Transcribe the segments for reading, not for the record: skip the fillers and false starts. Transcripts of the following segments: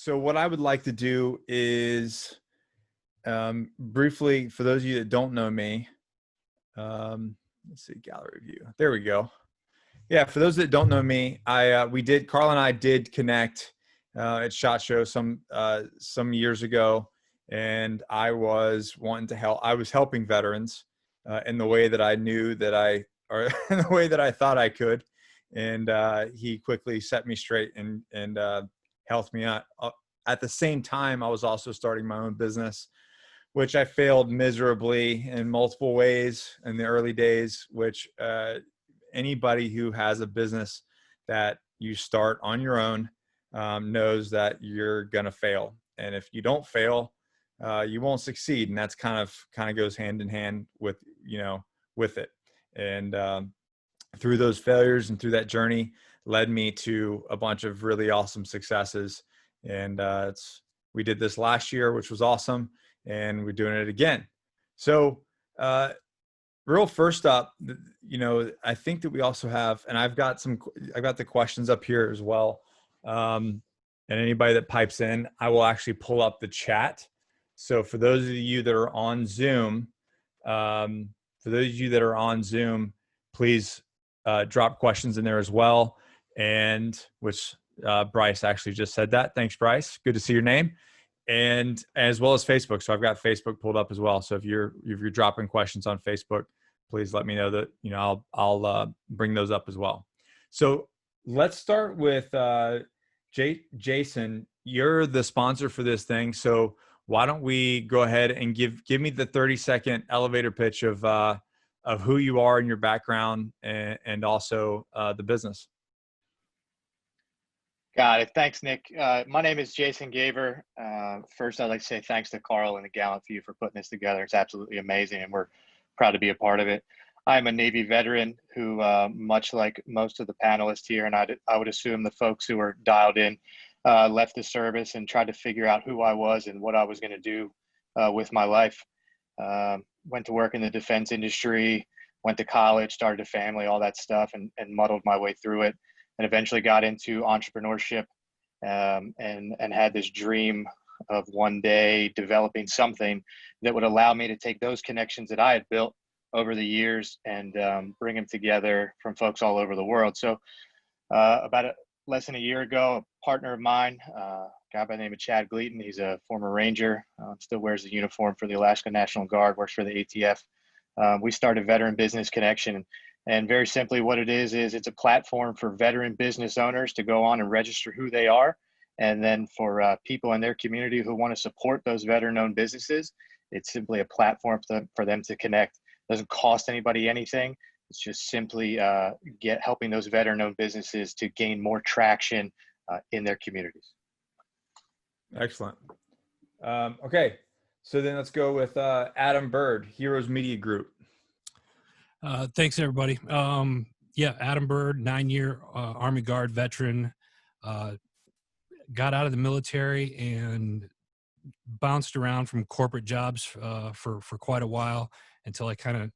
So what I would like to do is briefly, for those of you that don't know me, let's see, gallery view. There we go. Yeah, for those that don't know me, Carl and I did connect at SHOT Show some years ago, and I was wanting to help. I was helping veterans in the way that I knew that or in the way that I thought I could, and he quickly set me straight and helped me out. At the same time, I was also starting my own business, which I failed miserably in multiple ways in the early days, which anybody who has a business that you start on your own knows that you're going to fail. And if you don't fail, you won't succeed. And that's kind of goes hand in hand with it. And through those failures and through that journey led me to a bunch of really awesome successes. And we did this last year, which was awesome. And we're doing it again. So real first up, I think that we also have, and I've got the questions up here as well. And anybody that pipes in, I will actually pull up the chat. So for those of you that are on Zoom, please drop questions in there as well. And which Bryce actually just said that. Thanks, Bryce. Good to see your name. And as well as Facebook. So I've got Facebook pulled up as well. So if you're dropping questions on Facebook, please let me know that, I'll bring those up as well. So let's start with Jason. You're the sponsor for this thing. So why don't we go ahead and give me the 30-second elevator pitch of who you are and your background and also the business. Got it. Thanks, Nick. My name is Jason Gaver. First, I'd like to say thanks to Carl and the Gallant Few for putting this together. It's absolutely amazing, and we're proud to be a part of it. I'm a Navy veteran who, much like most of the panelists here, and I would assume the folks who are dialed in, left the service and tried to figure out who I was and what I was going to do with my life. Went to work in the defense industry, went to college, started a family, all that stuff, and muddled my way through it. And eventually got into entrepreneurship and had this dream of one day developing something that would allow me to take those connections that I had built over the years and bring them together from folks all over the world. So about less than a year ago, a partner of mine, a guy by the name of Chad Gleaton, he's a former Ranger, still wears the uniform for the Alaska National Guard, works for the ATF. We started Veteran Business Connection. And very simply what it is it's a platform for veteran business owners to go on and register who they are. And then for people in their community who want to support those veteran-owned businesses, it's simply a platform for them to connect. It doesn't cost anybody anything. It's just simply helping those veteran-owned businesses to gain more traction in their communities. Excellent. Okay, so then let's go with Adam Bird, Heroes Media Group. Thanks, everybody. Adam Bird, 9-year Army Guard veteran, got out of the military and bounced around from corporate jobs for quite a while until I kind of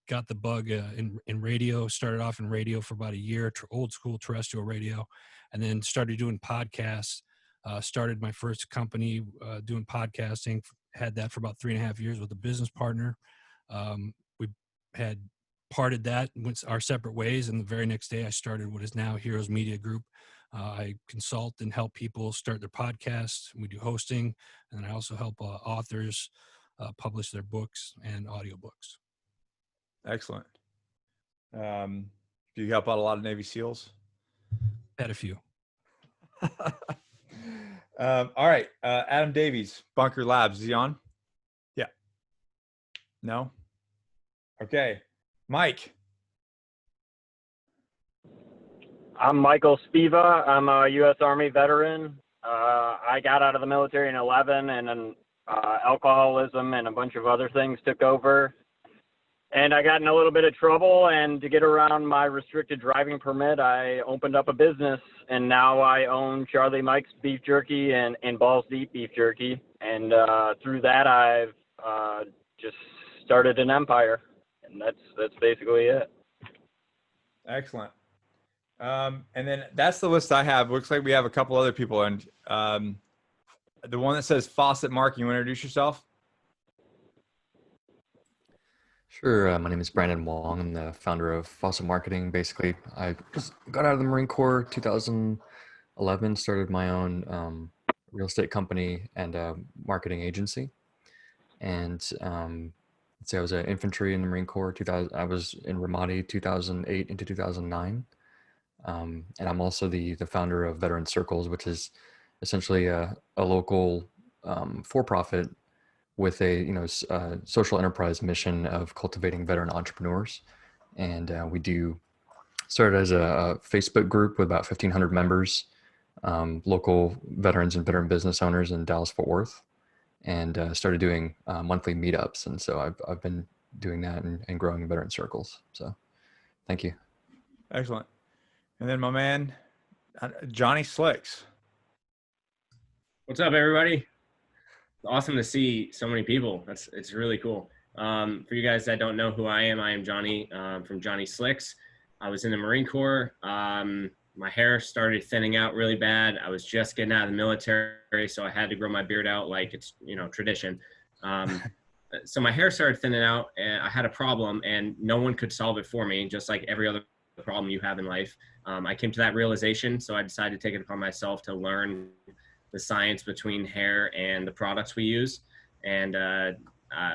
got the bug in radio. Started off in radio for about a year, old school terrestrial radio, and then started doing podcasts. Started my first company doing podcasting. Had that for about 3.5 years with a business partner. We had parted that, went our separate ways, and the very next day I started what is now Heroes Media Group. I consult and help people start their podcasts. We do hosting, and I also help authors publish their books and audiobooks. Excellent. Do you help out a lot of Navy SEALs? Had a few. All right. Adam Davies, Bunker Labs. Is he on? Yeah. No? Okay. Mike. I'm Michael Spiva. I'm a U.S. Army veteran. I got out of the military in 2011, and then alcoholism and a bunch of other things took over. And I got in a little bit of trouble, and to get around my restricted driving permit, I opened up a business, and now I own Charlie Mike's Beef Jerky and Balls Deep Beef Jerky. And through that, I've just started an empire. And that's basically it. Excellent. And then that's the list I have. Looks like we have a couple other people. And the one that says Faucet Marketing. You want to introduce yourself? Sure. My name is Brandon Wong. I'm the founder of Faucet Marketing. Basically, I just got out of the Marine Corps 2011, started my own real estate company and marketing agency. And let's say I was an infantry in the Marine Corps. 2000, I was in Ramadi 2008 into 2009. And I'm also the founder of Veteran Circles, which is essentially a local for-profit with a social enterprise mission of cultivating veteran entrepreneurs. And we do started as a Facebook group with about 1,500 members, local veterans and veteran business owners in Dallas Fort Worth, and started doing monthly meetups. And so I've been doing that and growing Veteran Circles. So thank you. Excellent. And then my man, Johnny Slicks. What's up, everybody? Awesome to see so many people. It's really cool. For you guys that don't know who I am Johnny from Johnny Slicks. I was in the Marine Corps. My hair started thinning out really bad. I was just getting out of the military, so I had to grow my beard out like it's tradition. So my hair started thinning out, and I had a problem, and no one could solve it for me, just like every other problem you have in life. I came to that realization, so I decided to take it upon myself to learn the science between hair and the products we use. And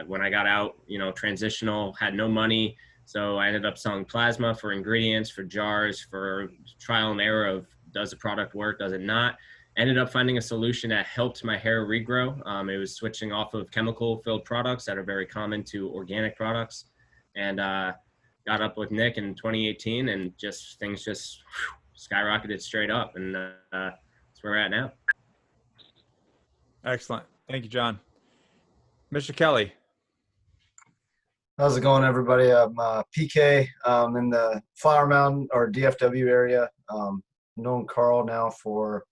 when I got out, transitional, had no money. So I ended up selling plasma for ingredients, for jars, for trial and error of does the product work, does it not? Ended up finding a solution that helped my hair regrow. It was switching off of chemical filled products that are very common to organic products. And got up with Nick in 2018 and things just skyrocketed straight up. And that's where we're at now. Excellent. Thank you, John. Mr. Kelly. How's it going, everybody? I'm PK in the Flower Mound or DFW area. Known Carl now for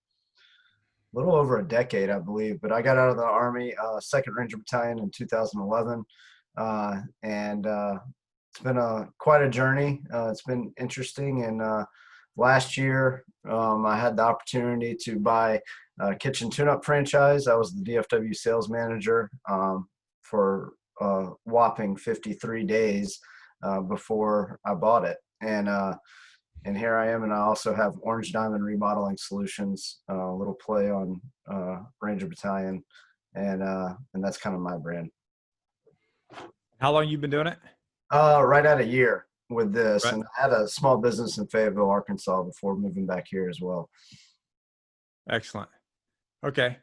a little over a decade, I believe. But I got out of the Army, 2nd Ranger Battalion in 2011. And it's been quite a journey. It's been interesting. And last year, I had the opportunity to buy a kitchen tune-up franchise. I was the DFW sales manager for whopping 53 days before I bought it. And here I am, and I also have Orange Diamond Remodeling Solutions, a little play on Ranger Battalion, and that's kind of my brand. How long you been doing it? Right at a year with this, Right. and I had a small business in Fayetteville, Arkansas before moving back here as well. Excellent. Okay.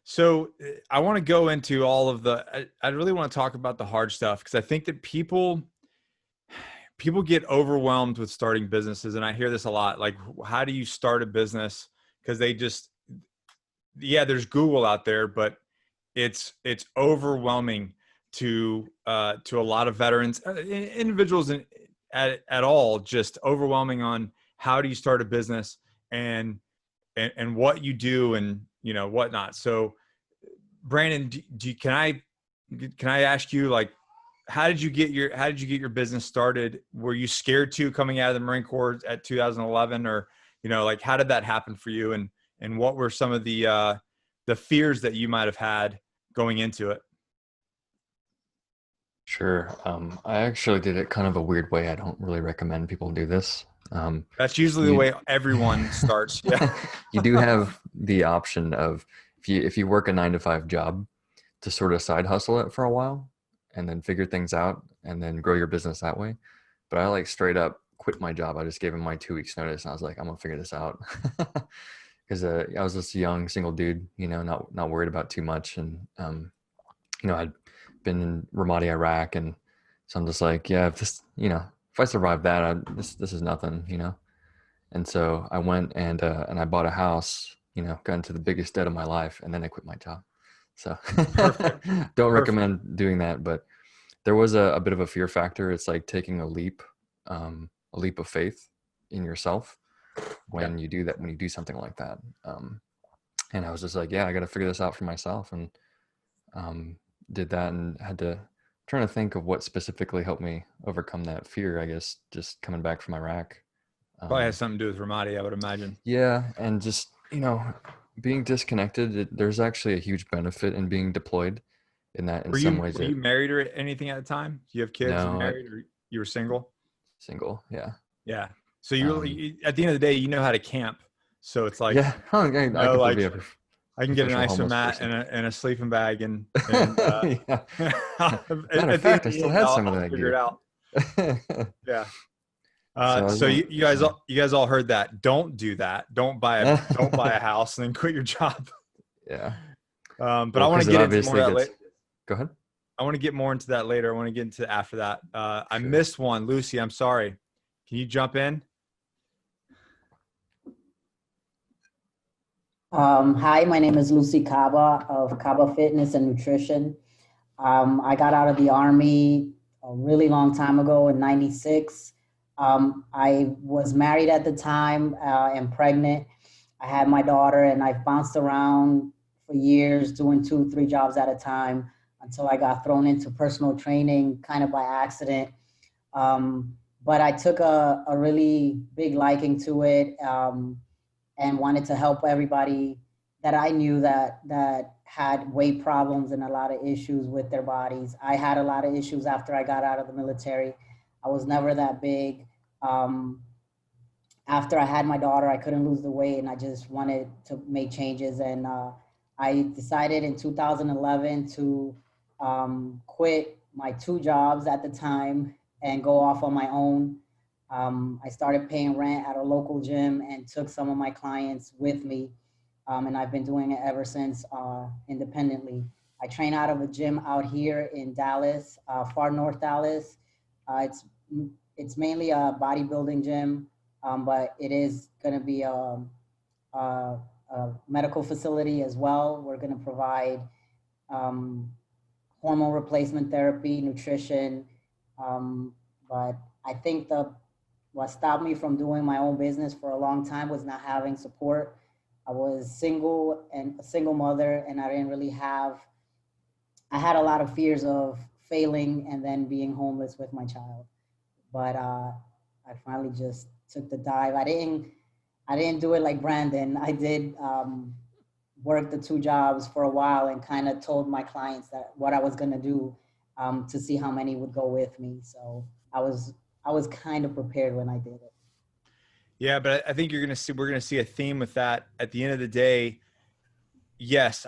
So I want to go into all of I really want to talk about the hard stuff, because I think that people get overwhelmed with starting businesses. And I hear this a lot, like, how do you start a business? Because there's Google out there, but it's overwhelming to a lot of veterans, individuals at all, just overwhelming on how do you start a business and what you do and whatnot. So Brandon, can I ask you, like, how did you get your business started? Were you scared coming out of the Marine Corps at 2011, or like, how did that happen for you, and what were some of the fears that you might have had going into it? Sure. I actually did it kind of a weird way. I don't really recommend people do this. That's usually the way everyone starts. Yeah. You do have the option of, if you work a 9-to-5 job, to sort of side hustle it for a while and then figure things out and then grow your business that way. But I straight up quit my job. I just gave him my 2 weeks notice, and I was like, I'm gonna figure this out. Because I was just a young single dude, not worried about too much. And I'd been in Ramadi, Iraq, and so I'm just like, yeah, if I survive that, this is nothing, And so I went and I bought a house, got into the biggest debt of my life, and then I quit my job. So don't recommend doing that, but there was a bit of a fear factor. It's like taking a leap of faith in yourself when you do that, when you do something like that. And I was just like, yeah, I got to figure this out for myself, and did that, and had to trying to think of what specifically helped me overcome that fear. I guess just coming back from Iraq. Probably has something to do with Ramadi, I would imagine. Yeah, and just being disconnected, there's actually a huge benefit in being deployed in that in Were some you ways were you married or anything at the time? Do you have kids or no, married, or you were single? single. Yeah. Yeah. So Um, at the end of the day, you know how to camp. So it's like, yeah. I could like be a I can get an professional homeless isomat person. and a sleeping bag and Yeah. at Matter of the end fact, of I the still day, had some of I'll that figure it gear. out. Yeah. So I was So like, you guys all heard that. Don't do that. Don't buy a house and then quit your job. yeah. But Well, I want because to it get into more obviously of that gets. later. Go ahead. I want to get more into that later. I want to get into after that. I Sure. missed one. Lucy, I'm sorry. Can you jump in? Hi, my name is Lucy Kaba of Kaba Fitness and Nutrition. I got out of the Army a really long time ago in '96. I was married at the time and pregnant. I had my daughter and I bounced around for years doing 2, 3 jobs at a time until I got thrown into personal training kind of by accident. But I took a really big liking to it. And wanted to help everybody that I knew that had weight problems and a lot of issues with their bodies. I had a lot of issues after I got out of the military. I was never that big. After I had my daughter, I couldn't lose the weight, and I just wanted to make changes. And I decided in 2011 to quit my 2 jobs at the time and go off on my own. I started paying rent at a local gym and took some of my clients with me. And I've been doing it ever since independently. I train out of a gym out here in Dallas, far north Dallas. It's mainly a bodybuilding gym, but it is going to be a medical facility as well. We're going to provide hormone replacement therapy, nutrition. But I think what stopped me from doing my own business for a long time was not having support. I was single and a single mother, and I didn't really I had a lot of fears of failing and then being homeless with my child. But I finally just took the dive. I didn't do it like Brandon. I did work the 2 jobs for a while and kind of told my clients that what I was going to do to see how many would go with me. So I was kind of prepared when I did it. Yeah, but I think we're going to see a theme with that. At the end of the day, yes,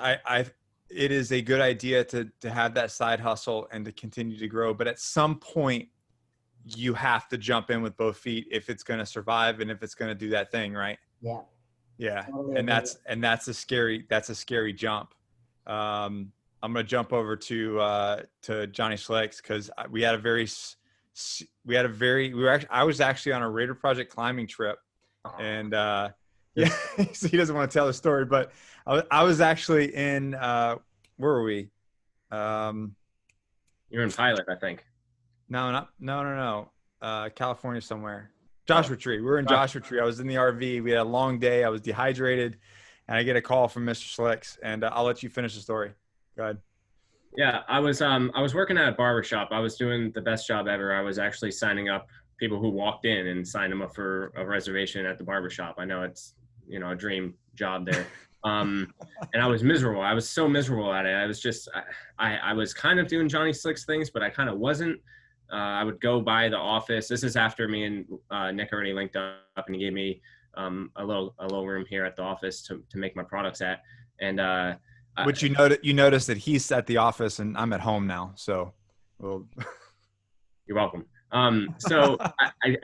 it is a good idea to have that side hustle and to continue to grow. But at some point, you have to jump in with both feet if it's going to survive and if it's going to do that thing, right? Yeah. Yeah, Totally and agree. that's a scary jump. I'm going to jump over to Johnny Slicks because I was actually on a Raider Project climbing trip, and yeah, so he doesn't want to tell the story, but I was actually in where were we? You're in Pilot, I think. No, California somewhere. Joshua Tree. We were in Joshua Tree. I was in the RV. We had a long day. I was dehydrated, and I get a call from Mr. Slicks, and I'll let you finish the story. Go ahead. Yeah, I was working at a barber shop. I was doing the best job ever. I was actually signing up people who walked in and signed them up for a reservation at the barber shop. I know it's, a dream job there. And I was miserable. I was so miserable at it. I was just, I was kind of doing Johnny Slicks things, but I kind of wasn't. I would go by the office. This is after me and Nick already linked up, and he gave me a little room here at the office to make my products at. And which you notice that he's at the office and I'm at home now. So, well, you're welcome. So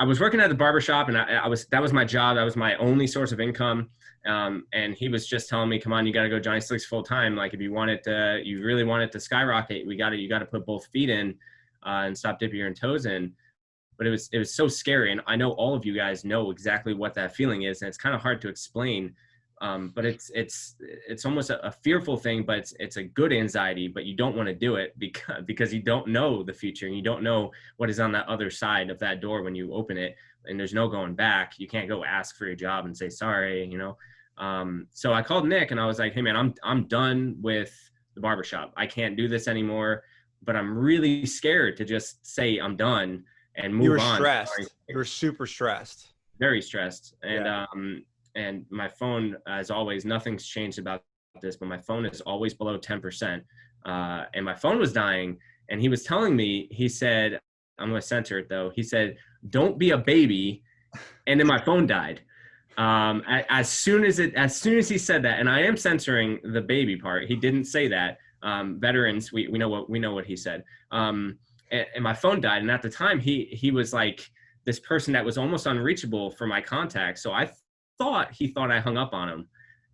I was working at the barbershop, and that was my job. That was my only source of income. And he was just telling me, come on, you got to go Johnny Slicks full time. Like if you really want it to skyrocket, you got to put both feet in and stop dipping your toes in. But it was so scary. And I know all of you guys know exactly what that feeling is. And it's kind of hard to explain. But it's almost a fearful thing, but it's a good anxiety, but you don't want to do it because you don't know the future and you don't know what is on that other side of that door when you open it, and there's no going back. You can't go ask for your job and say, sorry, So I called Nick and I was like, hey man, I'm done with the barbershop. I can't do this anymore, but I'm really scared to just say I'm done and move on. You were stressed. You were super stressed. Very stressed. And, yeah. and my phone, as always, nothing's changed about this, but my phone is always below 10%. And my phone was dying, and he was telling me, he said, I'm going to censor it though. He said, "Don't be a baby." And then my phone died. As soon as he said that, and I am censoring the baby part, he didn't say that. Veterans, we know what he said. And my phone died. And at the time he was like this person that was almost unreachable for my contact. So he thought I hung up on him.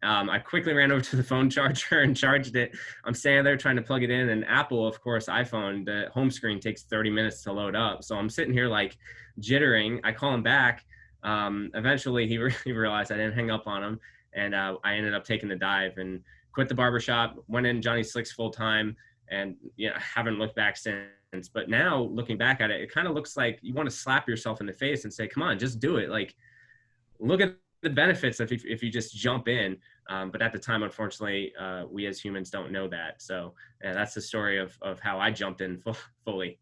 I quickly ran over to the phone charger and charged it. I'm standing there trying to plug it in, and Apple, of course, iPhone, the home screen takes 30 minutes to load up. So I'm sitting here like jittering. I call him back. Eventually he realized I didn't hang up on him, and I ended up taking the dive and quit the barbershop, went in Johnny Slicks full time, and haven't looked back since. But now looking back at it, it kind of looks like you want to slap yourself in the face and say, come on, just do it. Like, look at the benefits if you just jump in. But at the time, unfortunately, we as humans don't know that. So that's the story of how I jumped in fully.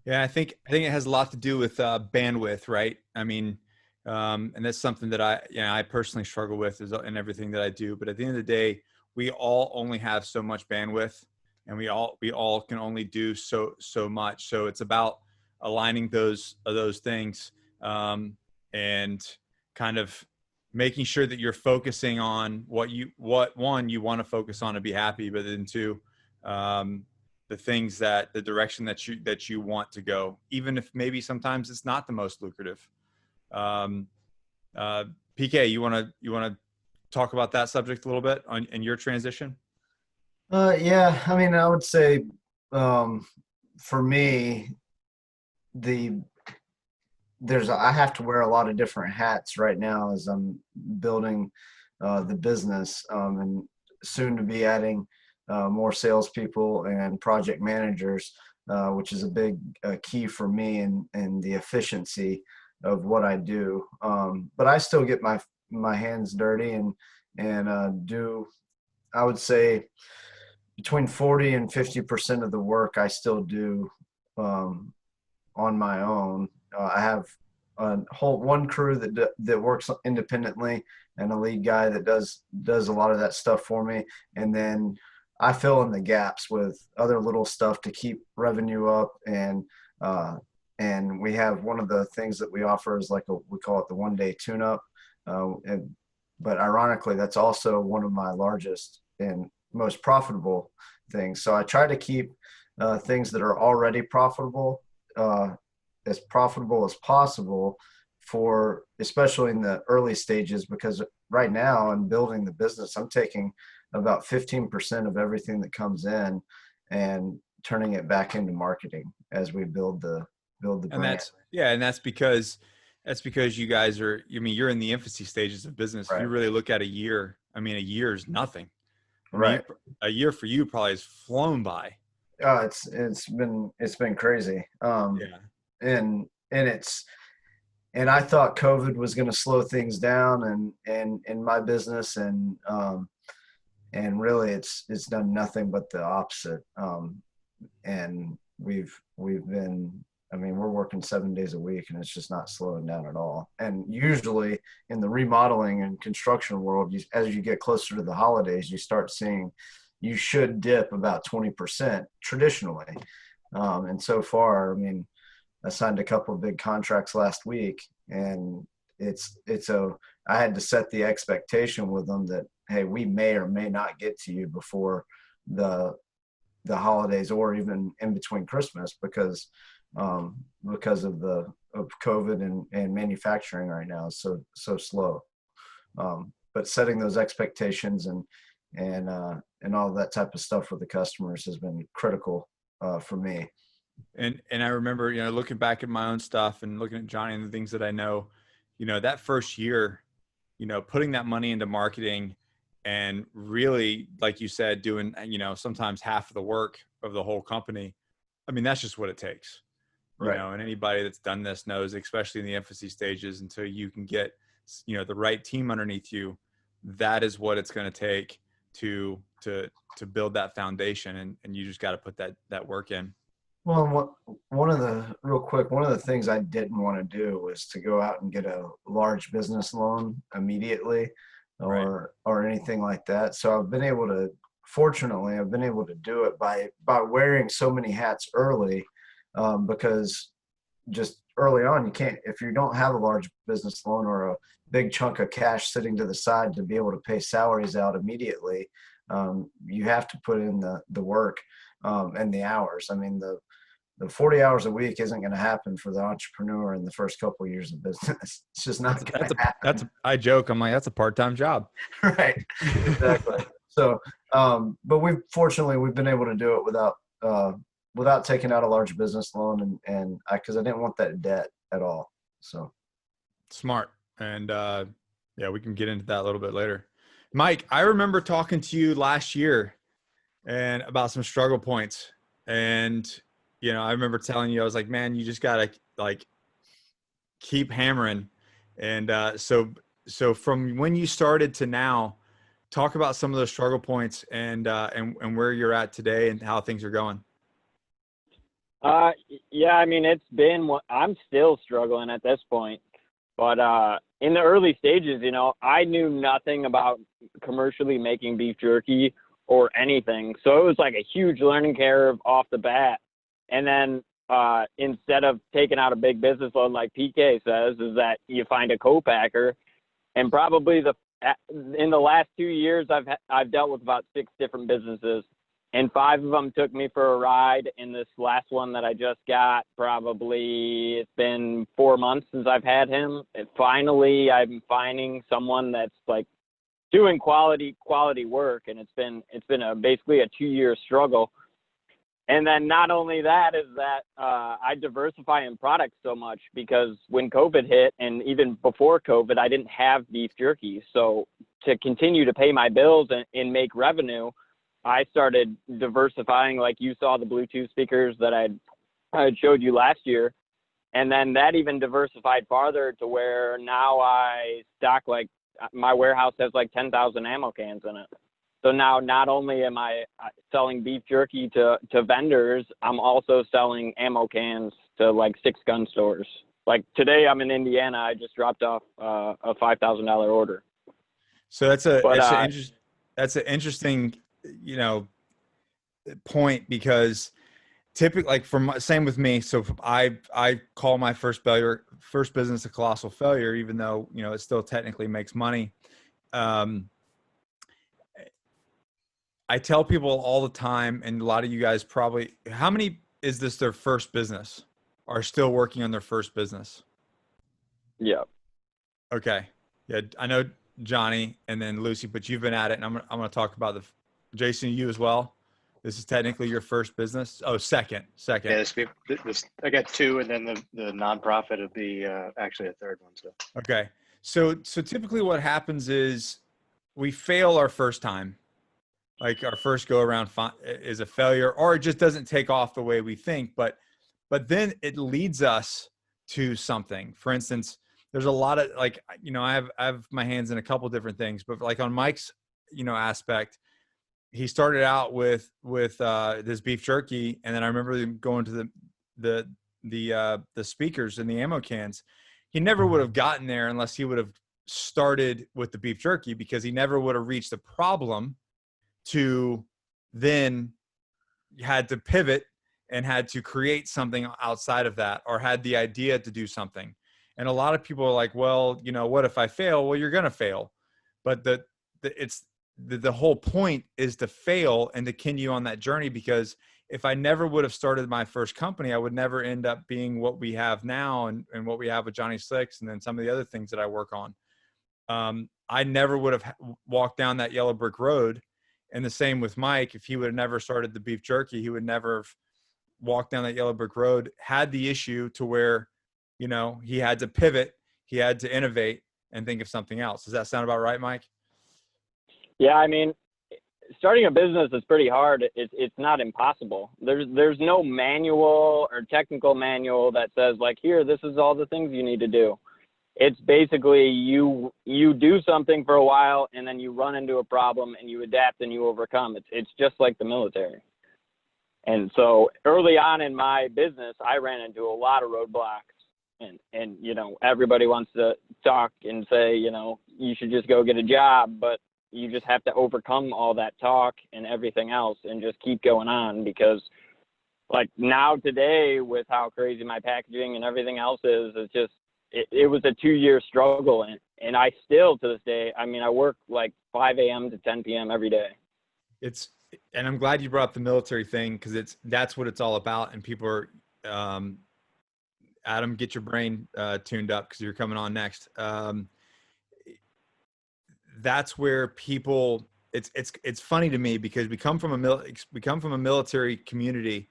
Yeah, I think it has a lot to do with bandwidth, right? I mean, and that's something that I personally struggle with in everything that I do. But at the end of the day, we all only have so much bandwidth, and we all can only do so much. So it's about aligning those things, and kind of making sure that you're focusing on what one you want to focus on to be happy, but then two, the things the direction that you want to go, even if maybe sometimes it's not the most lucrative. PK, you want to talk about that subject a little bit in your transition? Yeah, I mean, I would say, for me, I have to wear a lot of different hats right now as I'm building the business, and soon to be adding more salespeople and project managers, which is a big key for me in the efficiency of what I do. But I still get my hands dirty and do, I would say, between 40 and 50% of the work I still do on my own. I have one crew that works independently, and a lead guy that does a lot of that stuff for me. And then I fill in the gaps with other little stuff to keep revenue up. And we have one of the things that we offer is we call it the 1-day tune-up. But ironically, that's also one of my largest and most profitable things. So I try to keep things that are already profitable as profitable as possible, especially in the early stages, because right now in building the business, I'm taking about 15% of everything that comes in and turning it back into marketing as we build the brand. And that's because you guys you're in the infancy stages of business. Right. If you really look at a year, I mean, a year is nothing. Right. A year for you probably has flown by. It's been crazy. And I thought COVID was going to slow things down and in my business, and really it's done nothing but the opposite. And we've been, I mean, we're working 7 days a week, and it's just not slowing down at all. And usually in the remodeling and construction world, as you get closer to the holidays, you start seeing you should dip about 20% traditionally. And so far, I mean, I signed a couple of big contracts last week, and I had to set the expectation with them that, hey, we may or may not get to you before the holidays, or even in between Christmas, because of COVID and manufacturing right now is so slow. But setting those expectations and all that type of stuff with the customers has been critical for me. And I remember, looking back at my own stuff and looking at Johnny and the things that I know, that first year, putting that money into marketing and really, like you said, doing, sometimes half of the work of the whole company. I mean, that's just what it takes, right. And anybody that's done this knows, especially in the infancy stages, until you can get, the right team underneath you, that is what it's going to take to build that foundation. And you just got to put that work in. Well, one of the things I didn't want to do was to go out and get a large business loan immediately Right. or anything like that. So fortunately, I've been able to do it by wearing so many hats early, because just early on, you can't, if you don't have a large business loan or a big chunk of cash sitting to the side to be able to pay salaries out immediately, you have to put in the work, and the hours. I mean, the 40 hours a week isn't going to happen for the entrepreneur in the first couple of years of business. It's just not going to happen. I joke. I'm like, that's a part-time job. Right. Exactly. So, but we've been able to do it without taking out a large business loan, and cause I didn't want that debt at all. So Smart. And yeah, we can get into that a little bit later. Mike, I remember talking to you last year and about some struggle points. And, you know, I remember telling you, I was like, man, you just got to like keep hammering. And so from when you started to now, talk about some of those struggle points and where you're at today and how things are going. Yeah, I mean, I'm still struggling at this point, but in the early stages, you know, I knew nothing about commercially making beef jerky or anything. So it was like a huge learning curve off the bat. And then instead of taking out a big business loan like PK says, is that you find a co-packer. And probably in the last 2 years, I've dealt with about 6 different businesses, and 5 of them took me for a ride. And this last one that I just got, probably it's been 4 months since I've had him. And finally, I'm finding someone that's like doing quality work, and it's been basically a 2-year struggle. And then not only that is that I diversify in products so much, because when COVID hit, and even before COVID, I didn't have beef jerky. So to continue to pay my bills and make revenue, I started diversifying. Like you saw the Bluetooth speakers that I showed you last year. And then that even diversified farther to where now I stock, like my warehouse has like 10,000 ammo cans in it. So now not only am I selling beef jerky to vendors, I'm also selling ammo cans to like 6 gun stores. Like today I'm in Indiana. I just dropped off a $5,000 order. So that's an interesting, you know, point, because typically, like same with me. So I call my first business a colossal failure, even though, you know, it still technically makes money. I tell people all the time, and a lot of you guys probably, how many is this their first business, are still working on their first business? Yeah. Okay. Yeah. I know Johnny and then Lucy, but you've been at it, and I'm going to talk about Jason, you as well. This is technically your first business. Oh, second. Yeah, I got 2, and then the nonprofit would be actually a 3rd one. So Okay. So typically what happens is we fail our first time. Like our first go around is a failure, or it just doesn't take off the way we think. But then it leads us to something. For instance, there's a lot of, like, you know, I have my hands in a couple different things, but like on Mike's, you know, aspect, he started out with this beef jerky, and then I remember him going to the speakers and the ammo cans. He never would have gotten there unless he would have started with the beef jerky, because he never would have reached the problem to then had to pivot and had to create something outside of that, or had the idea to do something. And a lot of people are like, well, you know, what if I fail? Well, you're going to fail. But the whole point is to fail and to continue on that journey, because if I never would have started my first company, I would never end up being what we have now, and what we have with Johnny Slicks, and then some of the other things that I work on. I never would have walked down that yellow brick road. And the same with Mike. If he would have never started the beef jerky, he would never have walked down that yellow brick road, had the issue to where, you know, he had to pivot, he had to innovate and think of something else. Does that sound about right, Mike? Yeah, I mean, starting a business is pretty hard. It's not impossible. There's no manual or technical manual that says, like, here, this is all the things you need to do. It's basically you do something for a while, and then you run into a problem and you adapt and you overcome. It's just like the military. And so early on in my business, I ran into a lot of roadblocks. And you know, everybody wants to talk and say, you know, you should just go get a job, but you just have to overcome all that talk and everything else and just keep going on, because like now today with how crazy my packaging and everything else is, it's just, it was a 2-year struggle. And I still, to this day, I mean, I work like 5 a.m. to 10 p.m. every day. And I'm glad you brought up the military thing, because that's what it's all about. And people are, Adam, get your brain tuned up, because you're coming on next. That's where people, it's funny to me, because we come from a military community,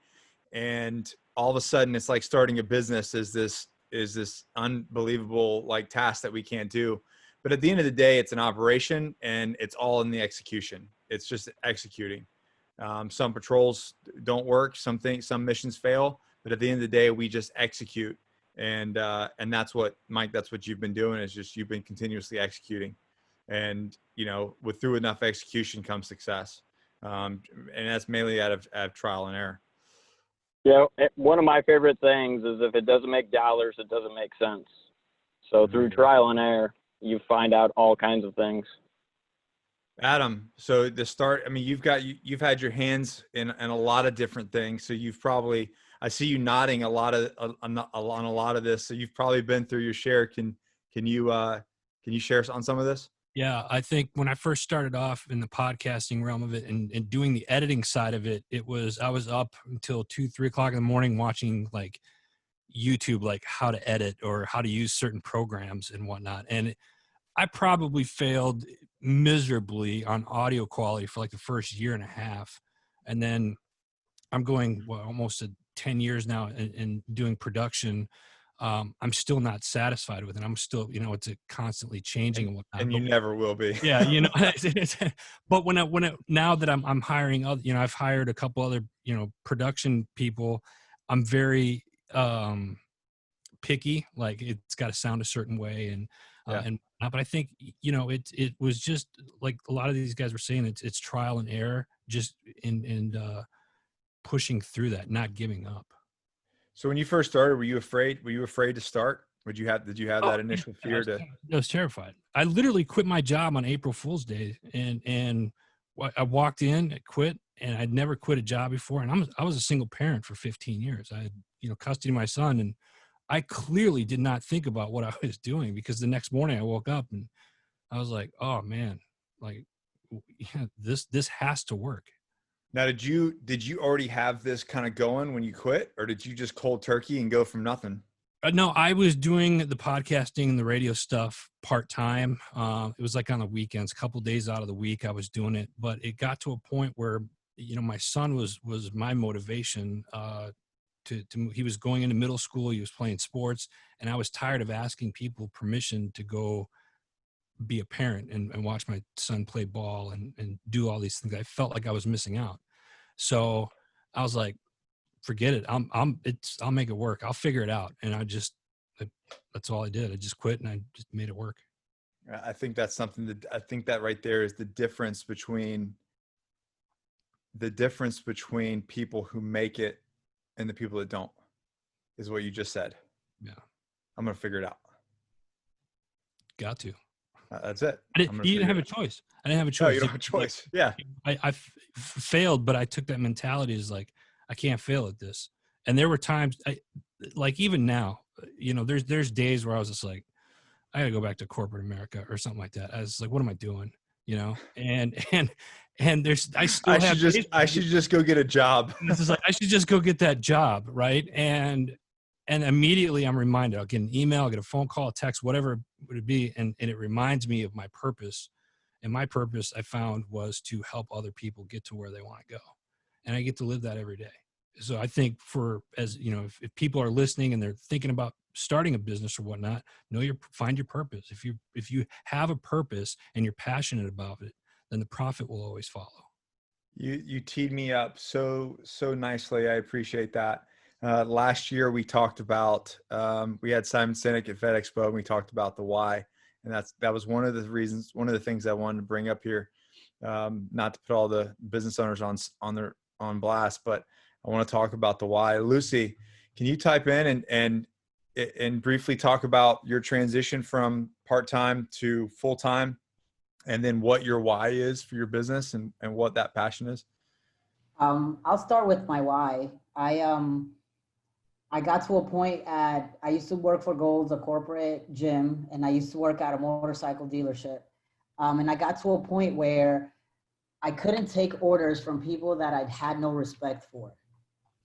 and all of a sudden it's like starting a business is this unbelievable like task that we can't do. But at the end of the day, it's an operation, and it's all in the execution. It's just executing. Some patrols don't work, some missions fail, but at the end of the day, we just execute. And that's what, Mike, that's what you've been doing, is just, you've been continuously executing. And, you know, through enough execution comes success. And that's mainly out of trial and error. Yeah, one of my favorite things is if it doesn't make dollars, it doesn't make sense. So through trial and error, you find out all kinds of things. Adam, so the start, I mean, you've had your hands in a lot of different things. So you've probably, I see you nodding on a lot of this. So you've probably been through your share. Can you share on some of this? Yeah, I think when I first started off in the podcasting realm of it and doing the editing side of it, I was up until 2-3 o'clock in the morning watching like YouTube, like how to edit or how to use certain programs and whatnot. And I probably failed miserably on audio quality for like the first year and a half. And then I'm going almost 10 years now in doing production. I'm still not satisfied with it. I'm still, you know, it's constantly changing and whatnot. And you never will be. Yeah, you know. But now that I'm hiring other, you know, I've hired a couple other, you know, production people. I'm very picky. Like it's got to sound a certain way, and but I think, you know, it was just like a lot of these guys were saying, it's trial and error, just in pushing through that, not giving up. So when you first started, were you afraid to start? Did you have that initial fear I was terrified. I literally quit my job on April Fool's Day, and I walked in, I quit, and I'd never quit a job before. And I was a single parent for 15 years. I had, you know, custody of my son, and I clearly did not think about what I was doing, because the next morning I woke up and I was like, oh man, like, yeah, this has to work. Now, did you already have this kind of going when you quit, or did you just cold turkey and go from nothing? No, I was doing the podcasting and the radio stuff part-time. It was like on the weekends, a couple of days out of the week I was doing it, but it got to a point where, you know, my son was my motivation. He was going into middle school, he was playing sports, and I was tired of asking people permission to go be a parent and watch my son play ball and do all these things. I felt like I was missing out. So I was like, forget it. I'll make it work. I'll figure it out. And that's all I did. I just quit and I just made it work. I think that's something I think that right there is the difference between people who make it and the people that don't, is what you just said. Yeah. I'm going to figure it out. Got to. That's it. You didn't have a choice. I didn't have a choice. No, you don't have a choice. Yeah. I failed, but I took that mentality as like, I can't fail at this. And there were times, like even now, you know, there's days where I was just like, I gotta go back to corporate America or something like that. I was like, what am I doing? You know, and I should just go get a job. This is like, I should just go get that job. Right. And immediately I'm reminded, I'll get an email, I'll get a phone call, a text, whatever it would be. And it reminds me of my purpose. And my purpose I found was to help other people get to where they want to go. And I get to live that every day. So I think as you know, if people are listening and they're thinking about starting a business or whatnot, find your purpose. If you have a purpose and you're passionate about it, then the profit will always follow. You teed me up so nicely. I appreciate that. Last year we talked about, we had Simon Sinek at VetXpo, and we talked about the why. And that was one of the things I wanted to bring up here. Not to put all the business owners on blast, but I want to talk about the why. Lucy, can you type in and briefly talk about your transition from part-time to full-time, and then what your why is for your business and what that passion is? I'll start with my why. I got to a point I used to work for Gold's, a corporate gym, and I used to work at a motorcycle dealership. And I got to a point where I couldn't take orders from people that I'd had no respect for.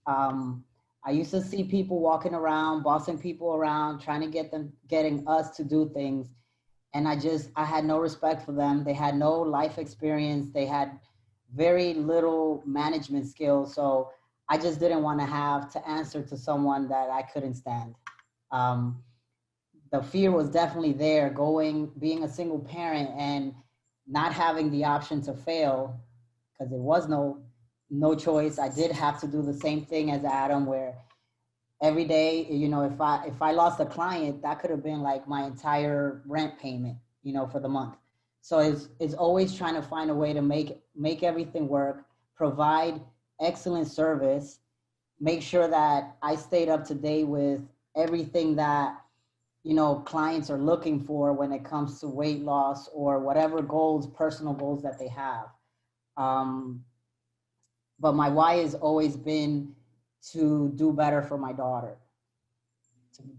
I used to see people walking around, bossing people around, trying to getting us to do things. And I had no respect for them. They had no life experience. They had very little management skills. So I just didn't want to have to answer to someone that I couldn't stand. The fear was definitely there, being a single parent and not having the option to fail, because there was no choice. I did have to do the same thing as Adam, where every day, if I lost a client, that could have been like my entire rent payment, for the month. So it's always trying to find a way to make everything work, provide excellent service, make sure that I stayed up to date with everything that, clients are looking for when it comes to weight loss or whatever personal goals that they have. But my why has always been to do better for my daughter,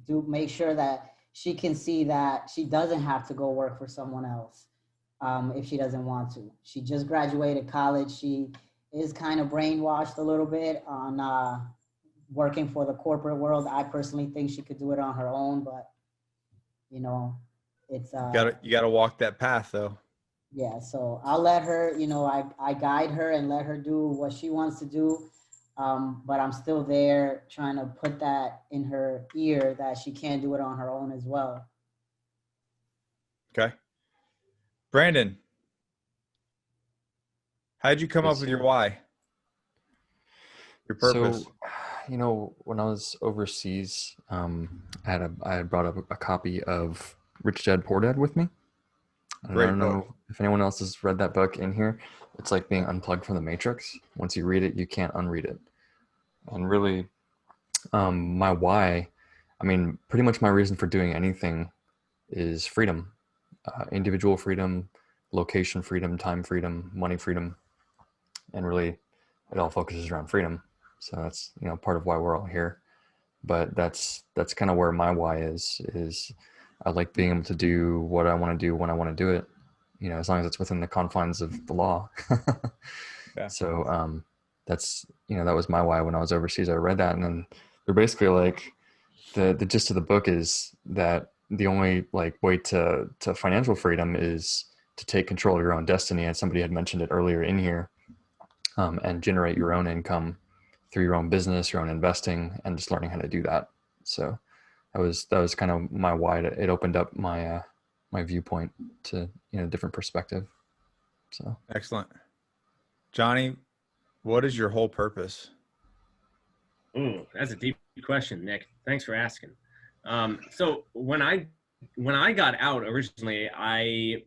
to make sure that she can see that she doesn't have to go work for someone else if she doesn't want to. She just graduated college. She is kind of brainwashed a little bit on working for the corporate world. I personally think she could do it on her own, but it's You gotta walk that path though. yeah. So I'll let her, I guide her and let her do what she wants to do. But I'm still there trying to put that in her ear that she can't do it on her own as well. Okay. Brandon, how'd you come up with your why? Your purpose? So, when I was overseas, I had brought up a copy of Rich Dad Poor Dad with me. I don't know if anyone else has read that book in here. It's like being unplugged from the Matrix. Once you read it, you can't unread it. And really, my why, pretty much my reason for doing anything is freedom, individual freedom, location freedom, time freedom, money freedom. And really, it all focuses around freedom. So that's, part of why we're all here. But that's kind of where my why is I like being able to do what I want to do when I want to do it, as long as it's within the confines of the law. Yeah. So that's, that was my why when I was overseas. I read that, and then they're basically like, the gist of the book is that the only way to financial freedom is to take control of your own destiny. And somebody had mentioned it earlier in here, and generate your own income through your own business, your own investing, and just learning how to do that. So that was kind of my why. It opened up my my viewpoint to different perspective. So excellent. Johnny, what is your whole purpose? Ooh, that's a deep question, Nick. Thanks for asking. So when I got out originally, I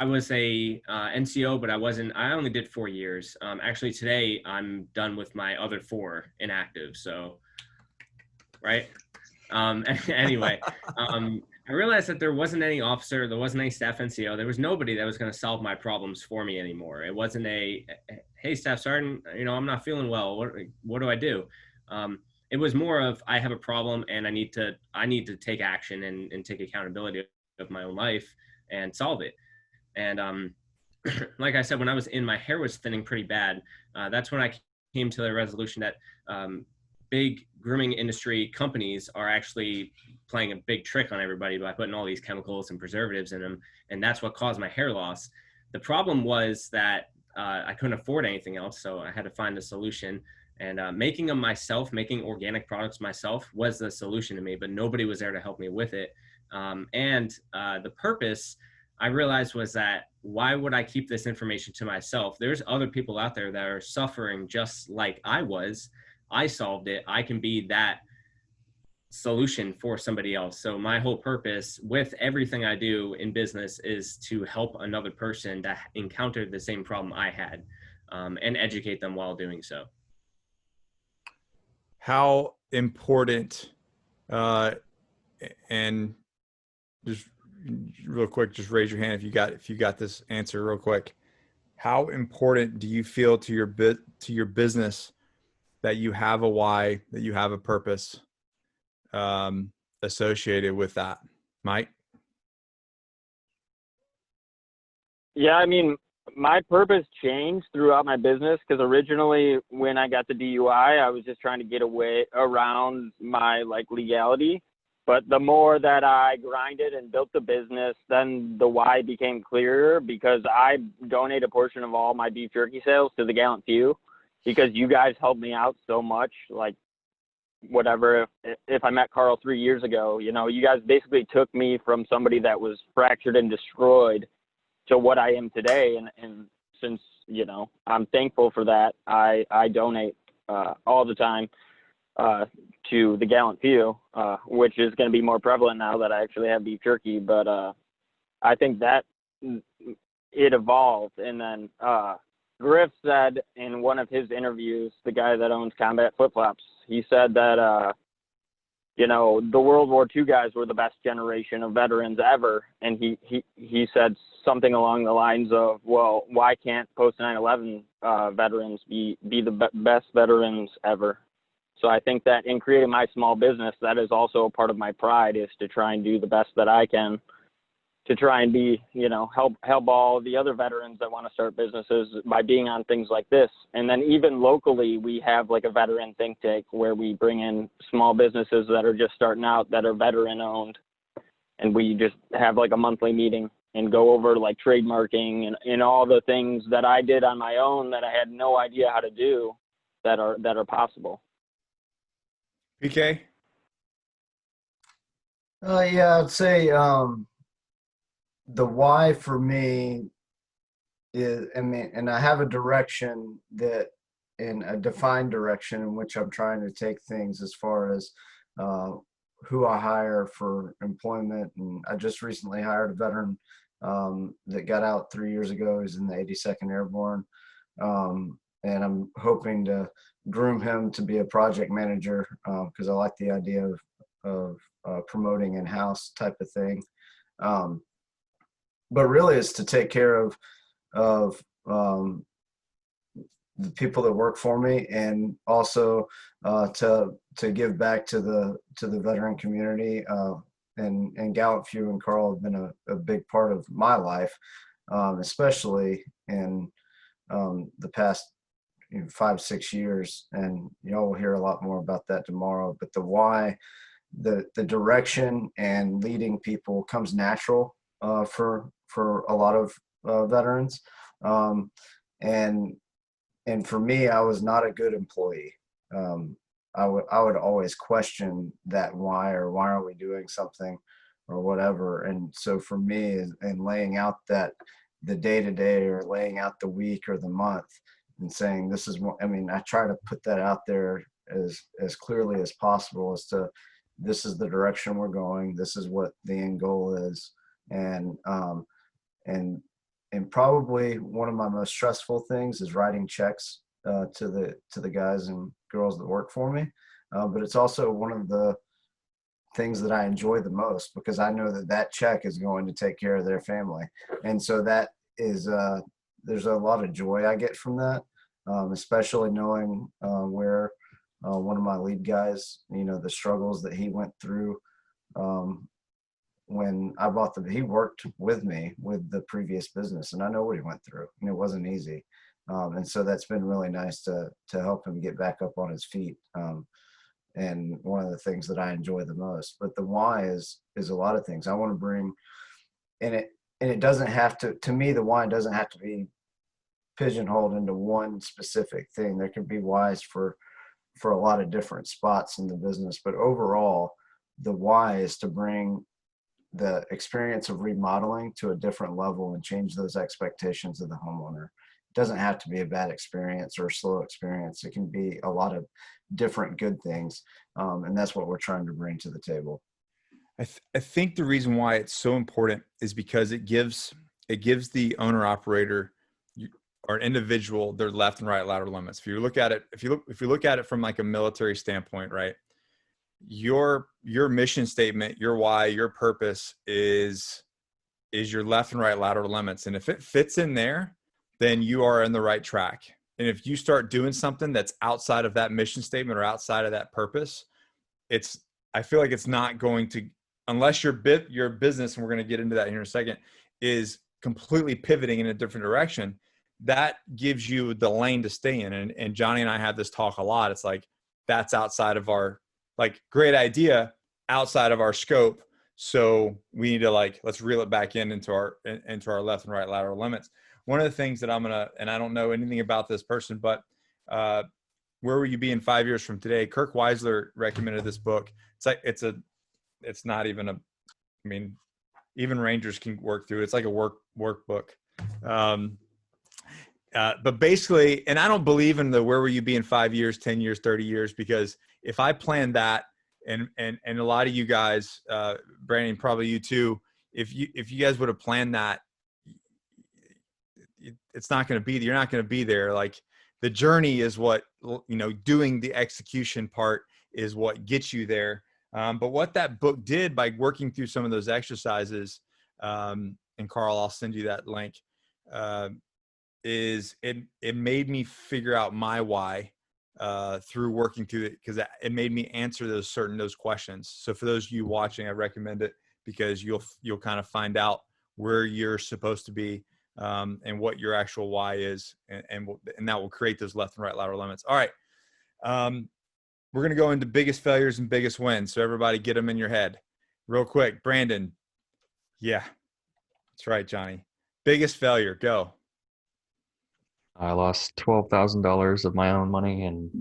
was a NCO, but I only did 4 years. Actually today I'm done with my other 4 inactive. So, right. Anyway, I realized that there wasn't any officer, there wasn't any staff NCO, there was nobody that was going to solve my problems for me anymore. It wasn't hey, Staff Sergeant, I'm not feeling well. What do I do? It was more of, I have a problem and I need to take action and take accountability of my own life and solve it. And like I said, when I was in, my hair was thinning pretty bad. That's when I came to the resolution that big grooming industry companies are actually playing a big trick on everybody by putting all these chemicals and preservatives in them. And that's what caused my hair loss. The problem was that I couldn't afford anything else. So I had to find a solution. And making them myself, making organic products myself was the solution to me, but nobody was there to help me with it. And the purpose, I realized, was that why would I keep this information to myself? There's other people out there that are suffering just like I was. I solved it. I can be that solution for somebody else. So my whole purpose with everything I do in business is to help another person that encountered the same problem I had, and educate them while doing so. how important, and just real quick, just raise your hand if you got this answer real quick. How important do you feel to your business that you have a why, that you have a purpose associated with that, Mike? Yeah, I mean, my purpose changed throughout my business because originally when I got the DUI, I was just trying to get away around my legality. But the more that I grinded and built the business, then the why became clearer because I donate a portion of all my beef jerky sales to the Gallant Few because you guys helped me out so much. Like, whatever, if I met Carl 3 years ago, you guys basically took me from somebody that was fractured and destroyed to what I am today. And since, I'm thankful for that, I donate all the time to the Gallant Few, which is going to be more prevalent now that I actually have beef jerky. But I think that it evolved. And then Griff said in one of his interviews, the guy that owns Combat Flip Flops, he said that, the World War II guys were the best generation of veterans ever. And he said something along the lines of, well, why can't post 9/11 veterans be the best veterans ever? So I think that in creating my small business, that is also a part of my pride, is to try and do the best that I can to try and be, help all the other veterans that want to start businesses by being on things like this. And then even locally, we have a veteran think tank where we bring in small businesses that are just starting out that are veteran owned. And we just have a monthly meeting and go over trademarking and all the things that I did on my own that I had no idea how to do that are possible. PK? Yeah, I'd say the why for me is, and I have a direction in a defined direction in which I'm trying to take things as far as who I hire for employment. And I just recently hired a veteran that got out 3 years ago. He's in the 82nd Airborne. And I'm hoping to groom him to be a project manager because I like the idea of promoting in-house type of thing. But really it's to take care of the people that work for me, and also to give back to the veteran community. And Gallant Few and Carl have been a big part of my life, especially in the past 5-6 years. And y'all will hear a lot more about that tomorrow. But the why, the direction and leading people comes natural for a lot of veterans. And for me, I was not a good employee. I would always question that why, or why are we doing something or whatever. And so for me, and laying out that the day-to-day, or laying out the week or the month, and saying this is what, I try to put that out there as clearly as possible as to, this is the direction we're going, this is what the end goal is. And probably one of my most stressful things is writing checks to the guys and girls that work for me. But it's also one of the things that I enjoy the most, because I know that check is going to take care of their family. And so that is, there's a lot of joy I get from that, especially knowing where one of my lead guys, the struggles that he went through when I bought he worked with me with the previous business, and I know what he went through, and it wasn't easy. And so that's been really nice to help him get back up on his feet. And one of the things that I enjoy the most. But the why is a lot of things I want to bring, and it doesn't have to me, the why doesn't have to be pigeonholed into one specific thing. There can be whys for a lot of different spots in the business, but overall, the why is to bring the experience of remodeling to a different level and change those expectations of the homeowner. It doesn't have to be a bad experience or a slow experience. It can be a lot of different good things. And that's what we're trying to bring to the table. I think the reason why it's so important is because it gives the owner operator or an individual, their left and right lateral limits. If you look at it from like a military standpoint, right? Your mission statement, your why, your purpose is your left and right lateral limits. And if it fits in there, then you are in the right track. And if you start doing something that's outside of that mission statement or outside of that purpose, I feel like it's not going to, unless your business, and we're going to get into that here in a second, is completely pivoting in a different direction, that gives you the lane to stay in. And Johnny and I have this talk a lot. It's like, that's outside of our, like, great idea, outside of our scope. So we need to, like, let's reel it back into our left and right lateral limits. One of the things that and I don't know anything about this person, but where will you be in 5 years from today? Kirk Weisler recommended this book. It's like, it's not even I mean, even Rangers can work through it. It's like a workbook. But basically, and I don't believe in the where will you be in 5 years, 10 years, 30 years, because if I plan that, and a lot of you guys, Brandon, probably you too, if you guys would have planned that, it's not going to be, you're not going to be there. Like, the journey is what, doing the execution part is what gets you there. But what that book did by working through some of those exercises, and Carl, I'll send you that link, is it made me figure out my why through working through it, because it made me answer those questions. So for those of you watching, I recommend it, because you'll kind of find out where you're supposed to be, and what your actual why is, and that will create those left and right lateral limits. All right. We're going to go into biggest failures and biggest wins. So everybody get them in your head real quick. Brandon. Yeah, that's right, Johnny. Biggest failure, go. I lost $12,000 of my own money and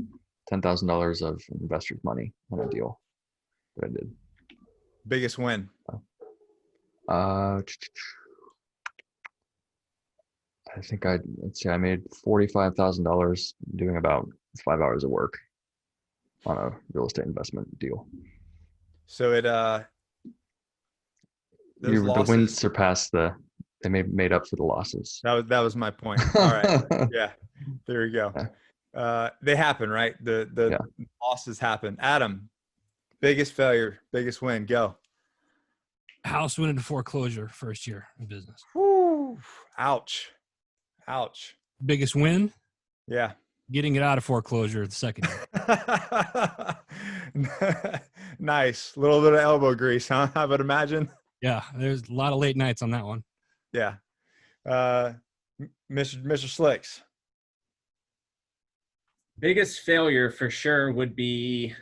$10,000 of investors' money on a deal that I did. Biggest win. I think let's say I made $45,000 doing about 5 hours of work on a real estate investment deal. So the wins surpassed they made up for the losses. That was my point. All right. Yeah, there we go. They happen, right? The losses happen. Adam, biggest failure, biggest win, go. House went into foreclosure first year in business. Whew. Ouch. Biggest win? Yeah. Getting it out of foreclosure the second year. Nice. A little bit of elbow grease, huh? I would imagine. Yeah, there's a lot of late nights on that one. Yeah. Mr. Slicks. Biggest failure for sure would be.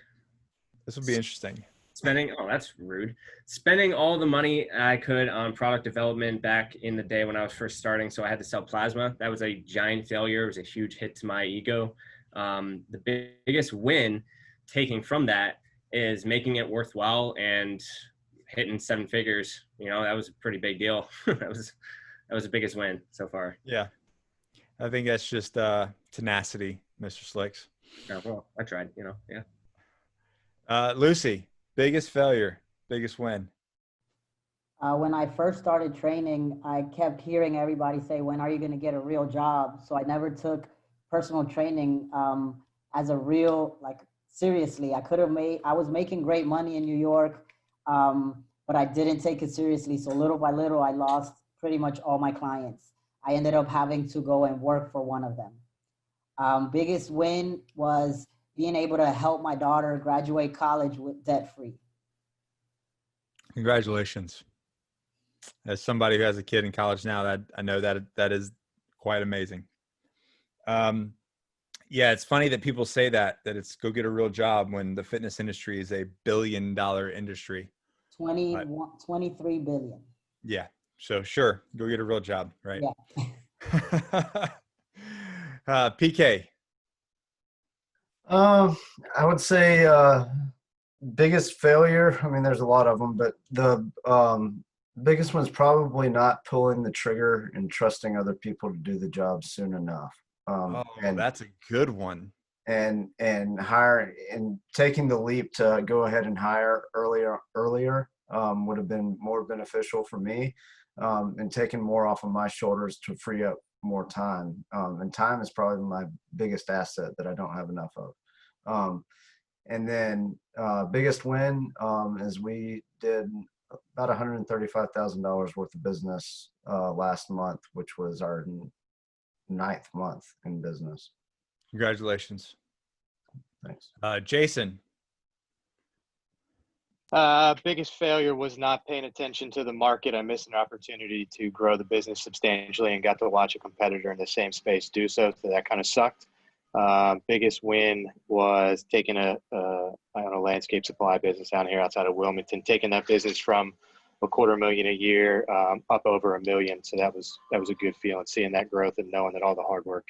This would be interesting. That's rude. Spending all the money I could on product development back in the day when I was first starting. So I had to sell plasma. That was a giant failure. It was a huge hit to my ego. The biggest win taking from that is making it worthwhile and hitting 7 figures. That was a pretty big deal. That was the biggest win so far. Yeah. I think that's just tenacity, Mr. Slicks. Yeah, well, I tried, yeah. Lucy, biggest failure, biggest win. When I first started training, I kept hearing everybody say, when are you going to get a real job? So I never took personal training as a real, seriously. I was making great money in New York, but I didn't take it seriously. So little by little, I lost pretty much all my clients. I ended up having to go and work for one of them. Biggest win was being able to help my daughter graduate college with debt-free. Congratulations. As somebody who has a kid in college now, that I know that is quite amazing. Yeah, it's funny that people say that it's go get a real job when the fitness industry is $1 billion industry. 23 billion. Yeah. So sure, go get a real job, right? Yeah. PK. I would say biggest failure. I mean, there's a lot of them, but the biggest one's probably not pulling the trigger and trusting other people to do the job soon enough. And that's a good one. And hire and taking the leap to go ahead and hire earlier would have been more beneficial for me, and taking more off of my shoulders to free up more time. And time is probably my biggest asset that I don't have enough of. And then biggest win is we did about $135,000 worth of business last month, which was our 9th month in business. Congratulations. Thanks. Jason. Biggest failure was not paying attention to the market. I missed an opportunity to grow the business substantially and got to watch a competitor in the same space do so. So that kind of sucked. Biggest win was taking I own a landscape supply business down here outside of Wilmington, taking that business from $250,000 a year up over $1 million. So that was a good feeling, seeing that growth and knowing that all the hard work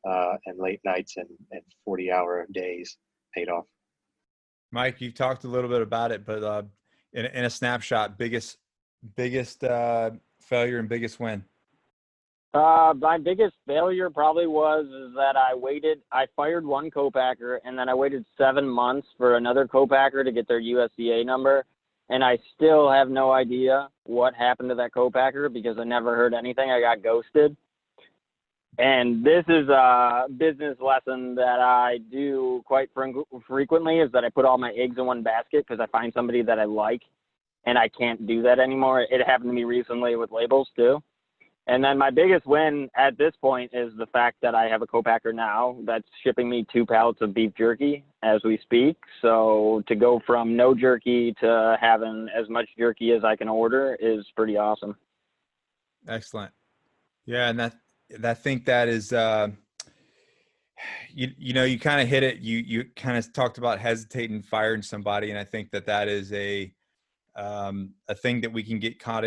and late nights and 40-hour days paid off. Mike, you talked a little bit about it, but in a snapshot, biggest failure and biggest win. My biggest failure probably is that I fired one co-packer, and then I waited 7 months for another co-packer to get their USDA number. And I still have no idea what happened to that co-packer because I never heard anything. I got ghosted. And this is a business lesson that I do quite frequently, is that I put all my eggs in one basket because I find somebody that I like, and I can't do that anymore. It happened to me recently with labels too. And then my biggest win at this point is the fact that I have a co-packer now that's shipping me 2 pallets of beef jerky as we speak. So to go from no jerky to having as much jerky as I can order is pretty awesome. Excellent. Yeah, and I think that is, you kind of hit it. You kind of talked about hesitating firing somebody, and I think that is a thing that we can get caught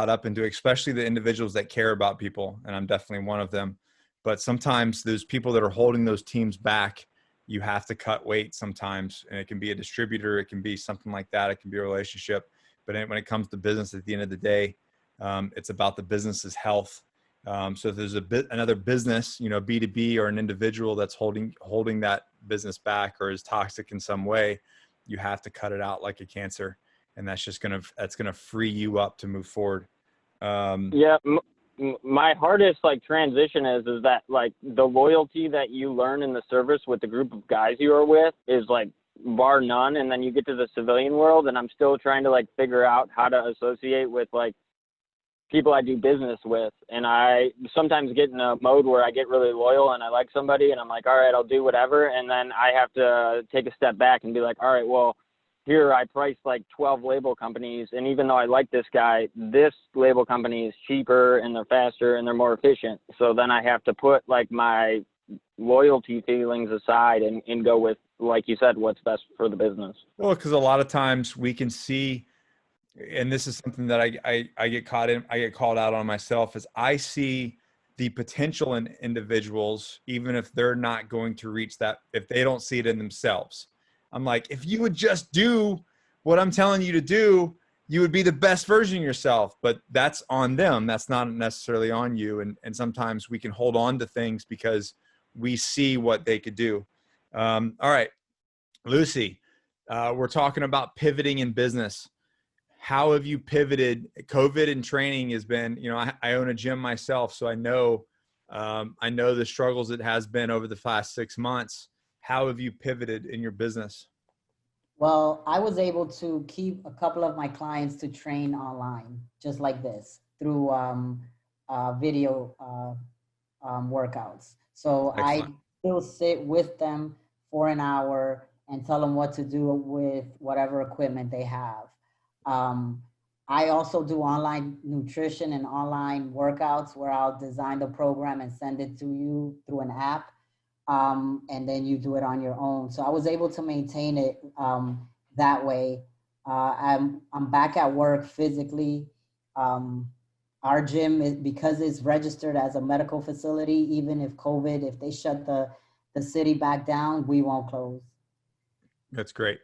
up into, especially the individuals that care about people. And I'm definitely one of them. But sometimes those people that are holding those teams back, you have to cut weight sometimes. And it can be a distributor. It can be something like that. It can be a relationship. But when it comes to business, at the end of the day, it's about the business's health. So if there's another business, B2B, or an individual that's holding that business back or is toxic in some way, you have to cut it out like a cancer. And that's gonna free you up to move forward. Yeah, my hardest transition is that the loyalty that you learn in the service with the group of guys you are with is bar none, and then you get to the civilian world, and I'm still trying to figure out how to associate with people I do business with, and I sometimes get in a mode where I get really loyal and I like somebody, and I'm like, all right, I'll do whatever, and then I have to take a step back and be like, all right, well, here I priced 12 label companies, and even though I like this guy, this label company is cheaper and they're faster and they're more efficient. So then I have to put my loyalty feelings aside and go with, like you said, what's best for the business. Well, because a lot of times we can see, and this is something that I get called out on myself, is I see the potential in individuals, even if they're not going to reach that, if they don't see it in themselves. I'm like, if you would just do what I'm telling you to do, you would be the best version of yourself. But that's on them. That's not necessarily on you. And sometimes we can hold on to things because we see what they could do. All right, Lucy, we're talking about pivoting in business. How have you pivoted? COVID and training has been, I own a gym myself, so I know the struggles it has been over the past 6 months. How have you pivoted in your business? Well, I was able to keep a couple of my clients to train online, just like this, through video workouts. So Excellent. I still sit with them for an hour and tell them what to do with whatever equipment they have. I also do online nutrition and online workouts where I'll design the program and send it to you through an app. And then you do it on your own. So I was able to maintain it that way. I'm back at work physically. Our gym is, because it's registered as a medical facility, even if if they shut the city back down, we won't close. That's great.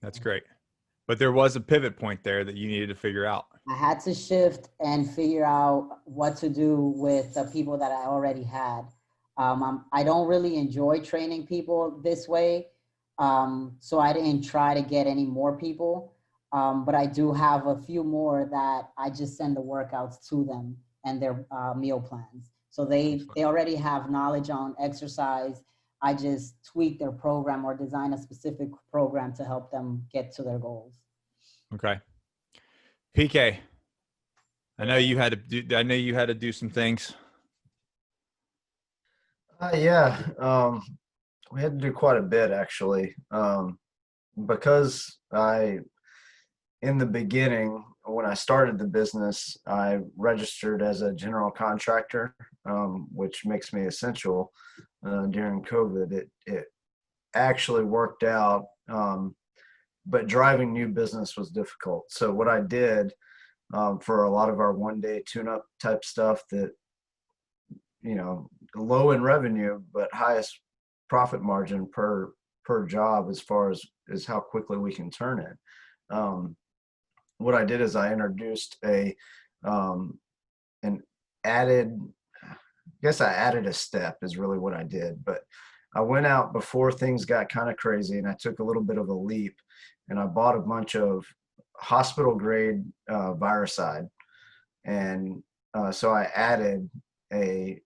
That's great. But there was a pivot point there that you needed to figure out. I had to shift and figure out what to do with the people that I already had. I don't really enjoy training people this way, so I didn't try to get any more people, but I do have a few more that I just send the workouts to them and their meal plans. So they already have knowledge on exercise. I just tweak their program or design a specific program to help them get to their goals. Okay. PK, I know you had to do some things. Yeah, we had to do quite a bit actually, because in the beginning, when I started the business, I registered as a general contractor, which makes me essential during COVID. It actually worked out, but driving new business was difficult. So what I did for a lot of our one-day tune-up type stuff that, low in revenue, but highest profit margin per job as far as how quickly we can turn it. What I did is I introduced an added, I guess I added a step is really what I did, but I went out before things got kind of crazy and I took a little bit of a leap and I bought a bunch of hospital grade viricide. And so I added a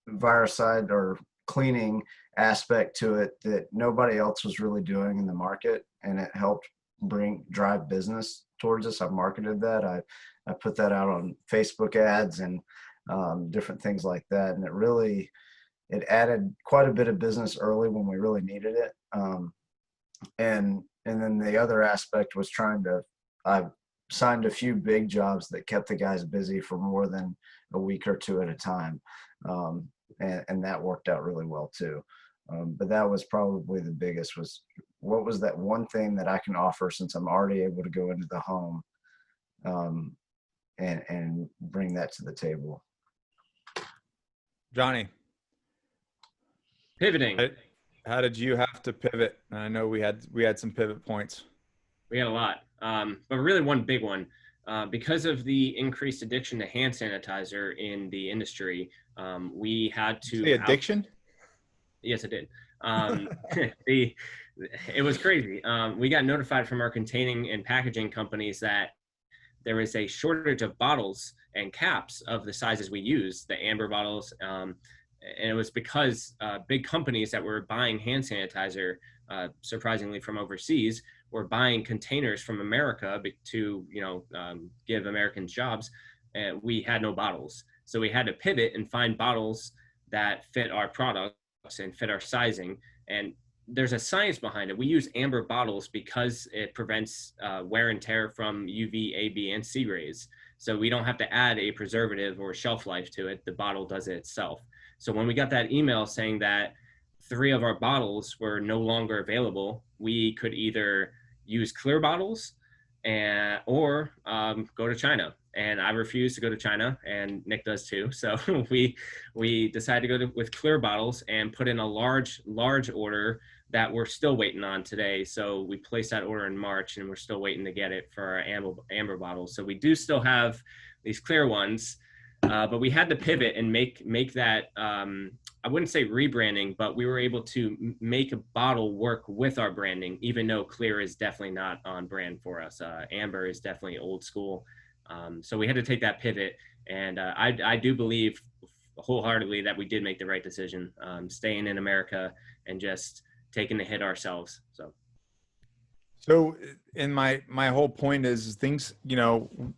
viricide or cleaning aspect to it that nobody else was really doing in the market, and it helped drive business towards us. I marketed that. I put that out on Facebook ads and different things like that, and it added quite a bit of business early when we really needed it. And then the other aspect was I signed a few big jobs that kept the guys busy for more than a week or two at a time. And that worked out really well too. But that was probably the biggest, was what was that one thing that I can offer since I'm already able to go into the home and bring that to the table. Johnny, Pivoting. How did you have to pivot? I know we had some pivot points. We had a lot, but really one big one. Because of the increased addiction to hand sanitizer in the industry, we had to. The addiction? Yes, it did. It was crazy. We got notified from our containing and packaging companies that there is a shortage of bottles and caps of the sizes we use, the amber bottles. And it was because big companies that were buying hand sanitizer, surprisingly from overseas, were buying containers from America to, give Americans jobs. And we had no bottles. So we had to pivot and find bottles that fit our products and fit our sizing. And there's a science behind it. We use amber bottles because it prevents wear and tear from UV, A, B, and C rays. So we don't have to add a preservative or shelf life to it. The bottle does it itself. So when we got that email saying that 3 of our bottles were no longer available, we could either use clear bottles or go to China. And I refuse to go to China, and Nick does too. So we decided to go with clear bottles and put in a large order that we're still waiting on today. So we placed that order in March, and we're still waiting to get it for our amber bottles. So we do still have these clear ones, but we had to pivot and make that, I wouldn't say rebranding, but we were able to make a bottle work with our branding, even though clear is definitely not on brand for us. Amber is definitely old school. So we had to take that pivot, and I do believe wholeheartedly that we did make the right decision, staying in America and just taking the hit ourselves. So in my whole point is things, and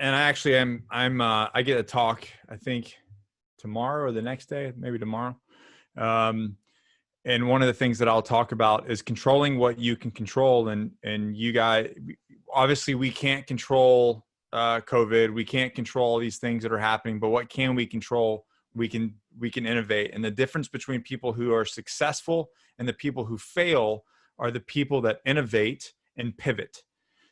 I actually I get a talk, I think tomorrow or the next day, maybe tomorrow. And one of the things that I'll talk about is controlling what you can control. And you guys, obviously we can't control COVID. We can't control all these things that are happening, but what can we control? We can innovate. And the difference between people who are successful and the people who fail are the people that innovate and pivot.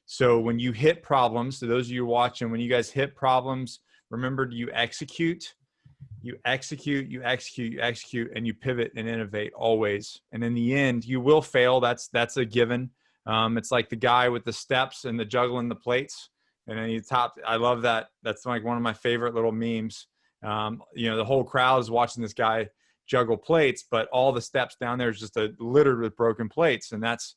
So when you hit problems, to those of you watching, when you guys hit problems, remember you execute, and you pivot and innovate always. And in the end, you will fail. That's a given. It's like the guy with the steps and the juggling the plates. And then I love that. That's like one of my favorite little memes. The whole crowd is watching this guy juggle plates, but all the steps down there is just littered with broken plates. And that's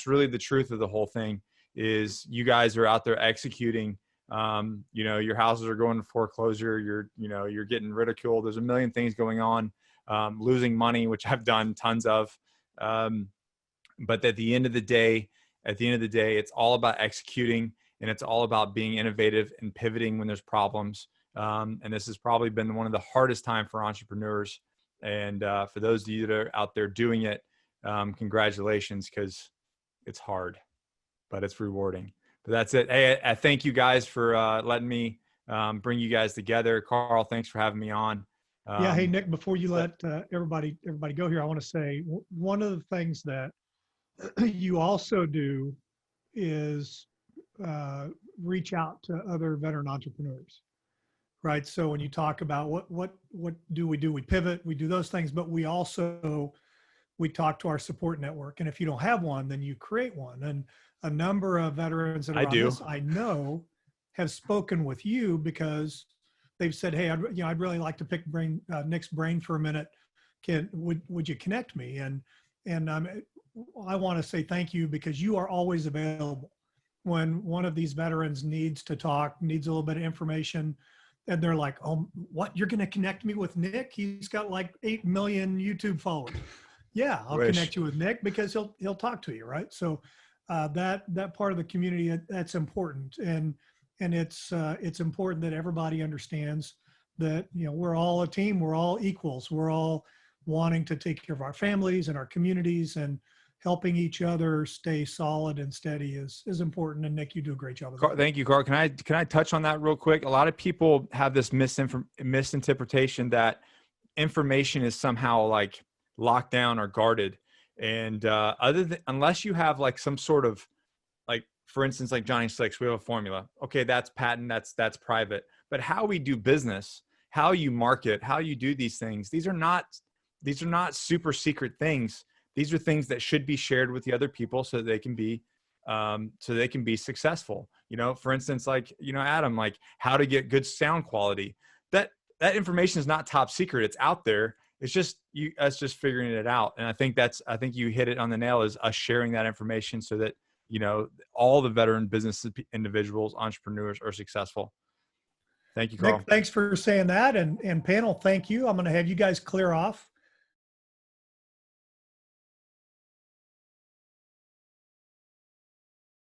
really the truth of the whole thing is you guys are out there executing You know, your houses are going to foreclosure. You're getting ridiculed. There's a million things going on. Losing money, which I've done tons of. But at the end of the day, it's all about executing, and it's all about being innovative and pivoting when there's problems. And this has probably been one of the hardest time for entrepreneurs. And for those of you that are out there doing it, congratulations, because it's hard, but it's rewarding. But that's it. Hey, I thank you guys for letting me bring you guys together. Carl, thanks for having me on. Yeah. Hey, Nick, before you let everybody go here, I want to say one of the things that you also do is reach out to other veteran entrepreneurs, right? So when you talk about what do, we pivot, we do those things, but we talk to our support network. And if you don't have one, then you create one. And a number of veterans that are on this, I know, have spoken with you because they've said, hey, I'd really like to pick Nick's brain for a minute. Would you connect me? And I want to say thank you, because you are always available when one of these veterans needs to talk, needs a little bit of information, and they're like, oh, what, you're going to connect me with Nick? He's got like 8 million YouTube followers. Yeah, I'll connect you with Nick, because he'll talk to you, right? So that part of the community, that's important. And it's important that everybody understands that, you know, we're all a team, we're all equals, we're all wanting to take care of our families and our communities, and helping each other stay solid and steady is important. And Nick, you do a great job of that. Thank you, Carl. Can I touch on that real quick? A lot of people have this misinterpretation that information is somehow like locked down or guarded. And unless you have like some sort of, like, for instance, like Johnny Slicks, we have a formula. Okay, that's patent, that's private. But how we do business, how you market, how you do these things, these are not super secret things. These are things that should be shared with the other people so that they can be successful. You know, for instance, like, you know, Adam, like how to get good sound quality. That information is not top secret. It's out there. It's just us just figuring it out. And I think you hit it on the nail, is us sharing that information so that, you know, all the veteran business individuals, entrepreneurs are successful. Thank you, Carl. Nick, thanks for saying that. And panel, thank you. I'm going to have you guys clear off.